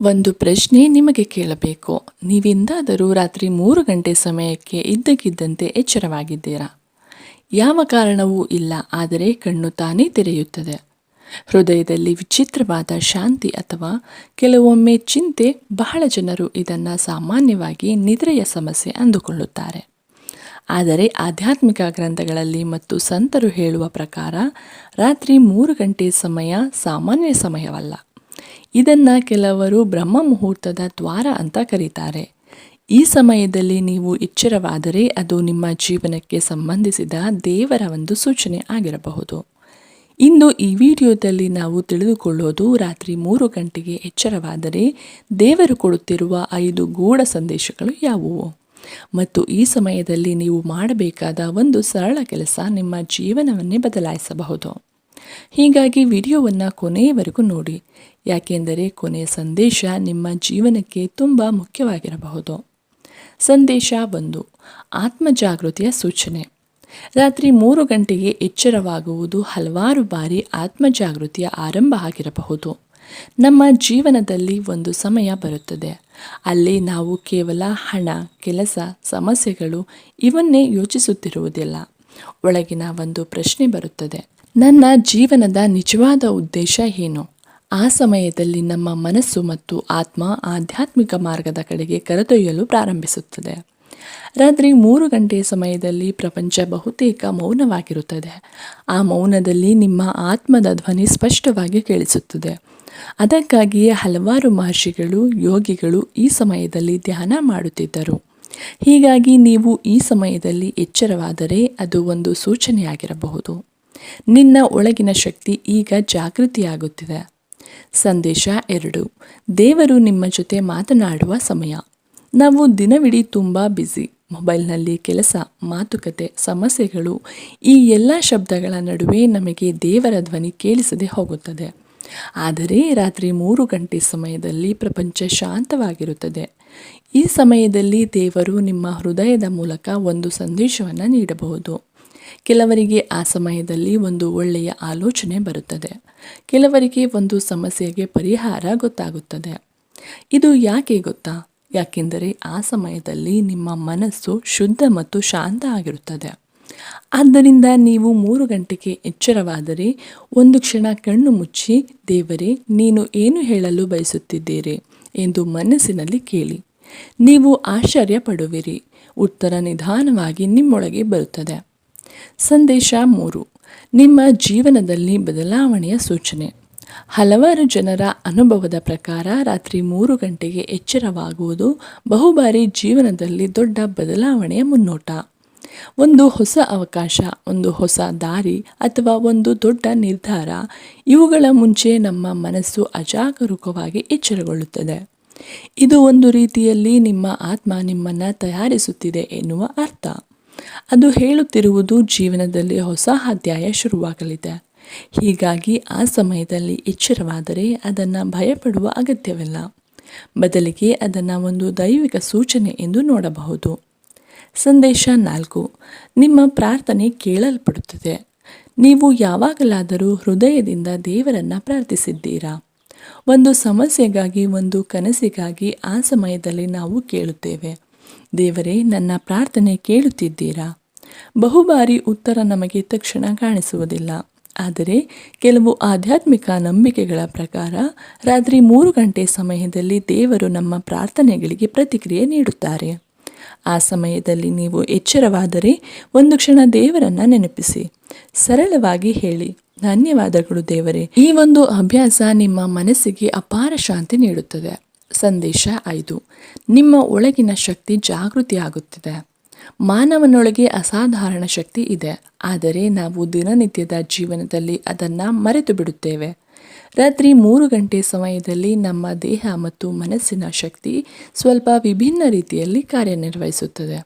ಒಂದು ಪ್ರಶ್ನೆ ನಿಮಗೆ ಕೇಳಬೇಕು. ನೀವೆಂದಾದರೂ ರಾತ್ರಿ 3 ಗಂಟೆ ಸಮಯಕ್ಕೆ ಇದ್ದಕ್ಕಿದ್ದಂತೆ ಎಚ್ಚರವಾಗಿದ್ದೀರಾ? ಯಾವ ಕಾರಣವೂ ಇಲ್ಲ, ಆದರೆ ಕಣ್ಣು ತಾನೇ ತೆರೆಯುತ್ತದೆ. ಹೃದಯದಲ್ಲಿ ವಿಚಿತ್ರವಾದ ಶಾಂತಿ ಅಥವಾ ಕೆಲವೊಮ್ಮೆ ಚಿಂತೆ. ಬಹಳ ಜನರು ಇದನ್ನು ಸಾಮಾನ್ಯವಾಗಿ ನಿದ್ರೆಯ ಸಮಸ್ಯೆ ಅಂದುಕೊಳ್ಳುತ್ತಾರೆ. ಆದರೆ ಆಧ್ಯಾತ್ಮಿಕ ಗ್ರಂಥಗಳಲ್ಲಿ ಮತ್ತು ಸಂತರು ಹೇಳುವ ಪ್ರಕಾರ ರಾತ್ರಿ 3 ಗಂಟೆ ಸಮಯ ಸಾಮಾನ್ಯ ಸಮಯವಲ್ಲ. ಇದನ್ನು ಕೆಲವರು ಬ್ರಹ್ಮ ಮುಹೂರ್ತದ ದ್ವಾರ ಅಂತ ಕರೀತಾರೆ. ಈ ಸಮಯದಲ್ಲಿ ನೀವು ಎಚ್ಚರವಾದರೆ ಅದು ನಿಮ್ಮ ಜೀವನಕ್ಕೆ ಸಂಬಂಧಿಸಿದ ದೇವರ ಒಂದು ಸೂಚನೆ ಆಗಿರಬಹುದು. ಇಂದು ಈ ವಿಡಿಯೋದಲ್ಲಿ ನಾವು ತಿಳಿದುಕೊಳ್ಳೋದು ರಾತ್ರಿ 3 ಗಂಟೆಗೆ ಎಚ್ಚರವಾದರೆ ದೇವರು ಕೊಡುತ್ತಿರುವ 5 ಗೂಢ ಸಂದೇಶಗಳು ಯಾವುವು, ಮತ್ತು ಈ ಸಮಯದಲ್ಲಿ ನೀವು ಮಾಡಬೇಕಾದ ಒಂದು ಸರಳ ಕೆಲಸ ನಿಮ್ಮ ಜೀವನವನ್ನೇ ಬದಲಾಯಿಸಬಹುದು. ಹೀಗಾಗಿ ವಿಡಿಯೋವನ್ನು ಕೊನೆಯವರೆಗೂ ನೋಡಿ, ಯಾಕೆಂದರೆ ಕೊನೆಯ ಸಂದೇಶ ನಿಮ್ಮ ಜೀವನಕ್ಕೆ ತುಂಬ ಮುಖ್ಯವಾಗಿರಬಹುದು. ಸಂದೇಶ 1. ಆತ್ಮಜಾಗೃತಿಯ ಸೂಚನೆ. ರಾತ್ರಿ 3 ಗಂಟೆಗೆ ಎಚ್ಚರವಾಗುವುದು ಹಲವಾರು ಬಾರಿ ಆತ್ಮಜಾಗೃತಿಯ ಆರಂಭ ಆಗಿರಬಹುದು. ನಮ್ಮ ಜೀವನದಲ್ಲಿ ಒಂದು ಸಮಯ ಬರುತ್ತದೆ, ಅಲ್ಲಿ ನಾವು ಕೇವಲ ಹಣ, ಕೆಲಸ, ಸಮಸ್ಯೆಗಳು ಇವನ್ನೇ ಯೋಚಿಸುತ್ತಿರುವುದಿಲ್ಲ. ಒಳಗಿನ ಒಂದು ಪ್ರಶ್ನೆ ಬರುತ್ತದೆ, ನನ್ನ ಜೀವನದ ನಿಜವಾದ ಉದ್ದೇಶ ಏನು? ಆ ಸಮಯದಲ್ಲಿ ನಮ್ಮ ಮನಸ್ಸು ಮತ್ತು ಆತ್ಮ ಆಧ್ಯಾತ್ಮಿಕ ಮಾರ್ಗದ ಕಡೆಗೆ ಕರೆದೊಯ್ಯಲು ಪ್ರಾರಂಭಿಸುತ್ತದೆ. ರಾತ್ರಿ 3 ಗಂಟೆ ಸಮಯದಲ್ಲಿ ಪ್ರಪಂಚ ಬಹುತೇಕ ಮೌನವಾಗಿರುತ್ತದೆ. ಆ ಮೌನದಲ್ಲಿ ನಿಮ್ಮ ಆತ್ಮದ ಧ್ವನಿ ಸ್ಪಷ್ಟವಾಗಿ ಕೇಳಿಸುತ್ತದೆ. ಅದಕ್ಕಾಗಿಯೇ ಹಲವಾರು ಮಹರ್ಷಿಗಳು, ಯೋಗಿಗಳು ಈ ಸಮಯದಲ್ಲಿ ಧ್ಯಾನ ಮಾಡುತ್ತಿದ್ದರು. ಹೀಗಾಗಿ ನೀವು ಈ ಸಮಯದಲ್ಲಿ ಎಚ್ಚರವಾದರೆ ಅದು ಒಂದು ಸೂಚನೆಯಾಗಿರಬಹುದು. ನಿನ್ನ ಒಳಗಿನ ಶಕ್ತಿ ಈಗ ಜಾಗೃತಿಯಾಗುತ್ತಿದೆ. ಸಂದೇಶ 2. ದೇವರು ನಿಮ್ಮ ಜೊತೆ ಮಾತನಾಡುವ ಸಮಯ. ನಾವು ದಿನವಿಡೀ ತುಂಬ ಬ್ಯುಸಿ. ಮೊಬೈಲ್ನಲ್ಲಿ ಕೆಲಸ, ಮಾತುಕತೆ, ಸಮಸ್ಯೆಗಳು, ಈ ಎಲ್ಲ ಶಬ್ದಗಳ ನಡುವೆ ನಮಗೆ ದೇವರ ಧ್ವನಿ ಕೇಳಿಸದೆ ಹೋಗುತ್ತದೆ. ಆದರೆ ರಾತ್ರಿ 3 ಗಂಟೆ ಸಮಯದಲ್ಲಿ ಪ್ರಪಂಚ ಶಾಂತವಾಗಿರುತ್ತದೆ. ಈ ಸಮಯದಲ್ಲಿ ದೇವರು ನಿಮ್ಮ ಹೃದಯದ ಮೂಲಕ ಒಂದು ಸಂದೇಶವನ್ನು ನೀಡಬಹುದು. ಕೆಲವರಿಗೆ ಆ ಸಮಯದಲ್ಲಿ ಒಂದು ಒಳ್ಳೆಯ ಆಲೋಚನೆ ಬರುತ್ತದೆ. ಕೆಲವರಿಗೆ ಒಂದು ಸಮಸ್ಯೆಗೆ ಪರಿಹಾರ ಗೊತ್ತಾಗುತ್ತದೆ. ಇದು ಯಾಕೆ ಗೊತ್ತಾ? ಯಾಕೆಂದರೆ ಆ ಸಮಯದಲ್ಲಿ ನಿಮ್ಮ ಮನಸ್ಸು ಶುದ್ಧ ಮತ್ತು ಶಾಂತ ಆಗಿರುತ್ತದೆ. ಆದ್ದರಿಂದ ನೀವು 3 ಗಂಟೆಗೆ ಎಚ್ಚರವಾದರೆ ಒಂದು ಕ್ಷಣ ಕಣ್ಣು ಮುಚ್ಚಿ, ದೇವರೇ, ನೀನು ಏನು ಹೇಳಲು ಬಯಸುತ್ತಿದ್ದೀರಿ ಎಂದು ಮನಸ್ಸಿನಲ್ಲಿ ಕೇಳಿ. ನೀವು ಆಶ್ಚರ್ಯ ಪಡುವಿರಿ. ಉತ್ತರ ನಿಧಾನವಾಗಿ ನಿಮ್ಮೊಳಗೆ ಬರುತ್ತದೆ. ಸಂದೇಶ 3. ನಿಮ್ಮ ಜೀವನದಲ್ಲಿ ಬದಲಾವಣೆಯ ಸೂಚನೆ. ಹಲವಾರು ಜನರ ಅನುಭವದ ಪ್ರಕಾರ ರಾತ್ರಿ 3 ಗಂಟೆಗೆ ಎಚ್ಚರವಾಗುವುದು ಬಹುಬಾರಿ ಜೀವನದಲ್ಲಿ ದೊಡ್ಡ ಬದಲಾವಣೆಯ ಮುನ್ನೋಟ. ಒಂದು ಹೊಸ ಅವಕಾಶ, ಒಂದು ಹೊಸ ದಾರಿ ಅಥವಾ ಒಂದು ದೊಡ್ಡ ನಿರ್ಧಾರ. ಇವುಗಳ ಮುಂಚೆ ನಮ್ಮ ಮನಸ್ಸು ಅಜಾಗರೂಕವಾಗಿ ಎಚ್ಚರಗೊಳ್ಳುತ್ತದೆ. ಇದು ಒಂದು ರೀತಿಯಲ್ಲಿ ನಿಮ್ಮ ಆತ್ಮ ನಿಮ್ಮನ್ನು ತಯಾರಿಸುತ್ತಿದೆ ಎನ್ನುವ ಅರ್ಥ. ಅದು ಹೇಳುತ್ತಿರುವುದು ಜೀವನದಲ್ಲಿ ಹೊಸ ಅಧ್ಯಾಯ ಶುರುವಾಗಲಿದೆ. ಹೀಗಾಗಿ ಆ ಸಮಯದಲ್ಲಿ ಎಚ್ಚರವಾದರೆ ಅದನ್ನು ಭಯಪಡುವ ಅಗತ್ಯವಿಲ್ಲ. ಬದಲಿಗೆ ಅದನ್ನು ಒಂದು ದೈವಿಕ ಸೂಚನೆ ಎಂದು ನೋಡಬಹುದು. ಸಂದೇಶ 4. ನಿಮ್ಮ ಪ್ರಾರ್ಥನೆ ಕೇಳಲ್ಪಡುತ್ತದೆ. ನೀವು ಯಾವಾಗಲಾದರೂ ಹೃದಯದಿಂದ ದೇವರನ್ನು ಪ್ರಾರ್ಥಿಸಿದ್ದೀರಾ? ಒಂದು ಸಮಸ್ಯೆಗಾಗಿ, ಒಂದು ಕನಸಿಗಾಗಿ ಆ ಸಮಯದಲ್ಲಿ ನಾವು ಕೇಳುತ್ತೇವೆ, ದೇವರೇ, ನನ್ನ ಪ್ರಾರ್ಥನೆ ಕೇಳುತ್ತಿದ್ದೀರಾ? ಬಹುಬಾರಿ ಉತ್ತರ ನಮಗೆ ತಕ್ಷಣ ಕಾಣಿಸುವುದಿಲ್ಲ. ಆದರೆ ಕೆಲವು ಆಧ್ಯಾತ್ಮಿಕ ನಂಬಿಕೆಗಳ ಪ್ರಕಾರ ರಾತ್ರಿ 3 ಗಂಟೆ ಸಮಯದಲ್ಲಿ ದೇವರು ನಮ್ಮ ಪ್ರಾರ್ಥನೆಗಳಿಗೆ ಪ್ರತಿಕ್ರಿಯೆ ನೀಡುತ್ತಾರೆ. ಆ ಸಮಯದಲ್ಲಿ ನೀವು ಎಚ್ಚರವಾದರೆ ಒಂದು ಕ್ಷಣ ದೇವರನ್ನು ನೆನಪಿಸಿ. ಸರಳವಾಗಿ ಹೇಳಿ, ಧನ್ಯವಾದಗಳು ದೇವರೇ. ಈ ಒಂದು ಅಭ್ಯಾಸ ನಿಮ್ಮ ಮನಸ್ಸಿಗೆ ಅಪಾರ ಶಾಂತಿ ನೀಡುತ್ತದೆ. ಸಂದೇಶ 5. ನಿಮ್ಮ ಒಳಗಿನ ಶಕ್ತಿ ಜಾಗೃತಿಯಾಗುತ್ತಿದೆ. ಮಾನವನೊಳಗೆ ಅಸಾಧಾರಣ ಶಕ್ತಿ ಇದೆ, ಆದರೆ ನಾವು ದಿನನಿತ್ಯದ ಜೀವನದಲ್ಲಿ ಅದನ್ನು ಮರೆತು ಬಿಡುತ್ತೇವೆ. ರಾತ್ರಿ 3 ಗಂಟೆ ಸಮಯದಲ್ಲಿ ನಮ್ಮ ದೇಹ ಮತ್ತು ಮನಸ್ಸಿನ ಶಕ್ತಿ ಸ್ವಲ್ಪ ವಿಭಿನ್ನ ರೀತಿಯಲ್ಲಿ ಕಾರ್ಯನಿರ್ವಹಿಸುತ್ತದೆ.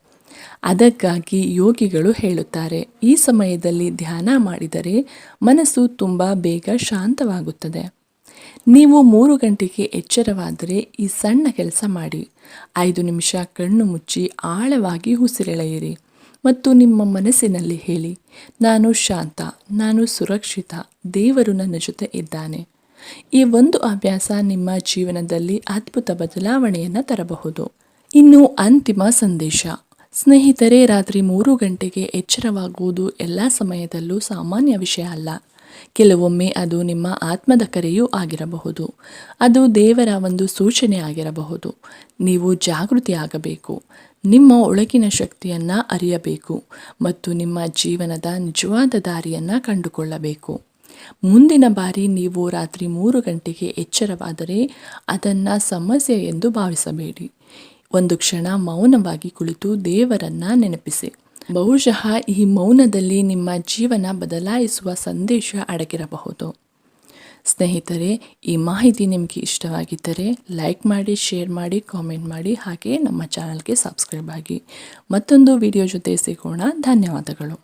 ಅದಕ್ಕಾಗಿ ಯೋಗಿಗಳು ಹೇಳುತ್ತಾರೆ, ಈ ಸಮಯದಲ್ಲಿ ಧ್ಯಾನ ಮಾಡಿದರೆ ಮನಸ್ಸು ತುಂಬ ಬೇಗ ಶಾಂತವಾಗುತ್ತದೆ. ನೀವು 3 ಗಂಟೆಗೆ ಎಚ್ಚರವಾದರೆ ಈ ಸಣ್ಣ ಕೆಲಸ ಮಾಡಿ. 5 ನಿಮಿಷ ಕಣ್ಣು ಮುಚ್ಚಿ ಆಳವಾಗಿ ಉಸಿರೆಳೆಯಿರಿ ಮತ್ತು ನಿಮ್ಮ ಮನಸ್ಸಿನಲ್ಲಿ ಹೇಳಿ, ನಾನು ಶಾಂತ, ನಾನು ಸುರಕ್ಷಿತ, ದೇವರು ನನ್ನ ಜೊತೆ ಇದ್ದಾನೆ. ಈ ಒಂದು ಅಭ್ಯಾಸ ನಿಮ್ಮ ಜೀವನದಲ್ಲಿ ಅದ್ಭುತ ಬದಲಾವಣೆಯನ್ನು ತರಬಹುದು. ಇನ್ನು ಅಂತಿಮ ಸಂದೇಶ. ಸ್ನೇಹಿತರೆ, ರಾತ್ರಿ 3 ಗಂಟೆಗೆ ಎಚ್ಚರವಾಗುವುದು ಎಲ್ಲ ಸಮಯದಲ್ಲೂ ಸಾಮಾನ್ಯ ವಿಷಯ ಅಲ್ಲ. ಕೆಲವೊಮ್ಮೆ ಅದು ನಿಮ್ಮ ಆತ್ಮದ ಕರೆಯೂ ಆಗಿರಬಹುದು. ಅದು ದೇವರ ಒಂದು ಸೂಚನೆ ಆಗಿರಬಹುದು. ನೀವು ಜಾಗೃತಿಯಾಗಬೇಕು, ನಿಮ್ಮ ಒಳಗಿನ ಶಕ್ತಿಯನ್ನು ಅರಿಯಬೇಕು ಮತ್ತು ನಿಮ್ಮ ಜೀವನದ ನಿಜವಾದ ದಾರಿಯನ್ನು ಕಂಡುಕೊಳ್ಳಬೇಕು. ಮುಂದಿನ ಬಾರಿ ನೀವು ರಾತ್ರಿ 3 ಗಂಟೆಗೆ ಎಚ್ಚರವಾದರೆ ಅದನ್ನು ಸಮಸ್ಯೆ ಎಂದು ಭಾವಿಸಬೇಡಿ. ಒಂದು ಕ್ಷಣ ಮೌನವಾಗಿ ಕುಳಿತು ದೇವರನ್ನ ನೆನಪಿಸಿ. ಬಹುಶಃ ಈ ಮೌನದಲ್ಲಿ ನಿಮ್ಮ ಜೀವನ ಬದಲಾಯಿಸುವ ಸಂದೇಶ ಅಡಗಿರಬಹುದು. ಸ್ನೇಹಿತರೆ, ಈ ಮಾಹಿತಿ ನಿಮಗೆ ಇಷ್ಟವಾಗಿದ್ದರೆ ಲೈಕ್ ಮಾಡಿ, ಶೇರ್ ಮಾಡಿ, ಕಾಮೆಂಟ್ ಮಾಡಿ, ಹಾಗೆ ನಮ್ಮ ಚಾನಲ್ಗೆ ಸಬ್ಸ್ಕ್ರೈಬ್ ಆಗಿ. ಮತ್ತೊಂದು ವಿಡಿಯೋ ಜೊತೆ ಸಿಗೋಣ. ಧನ್ಯವಾದಗಳು.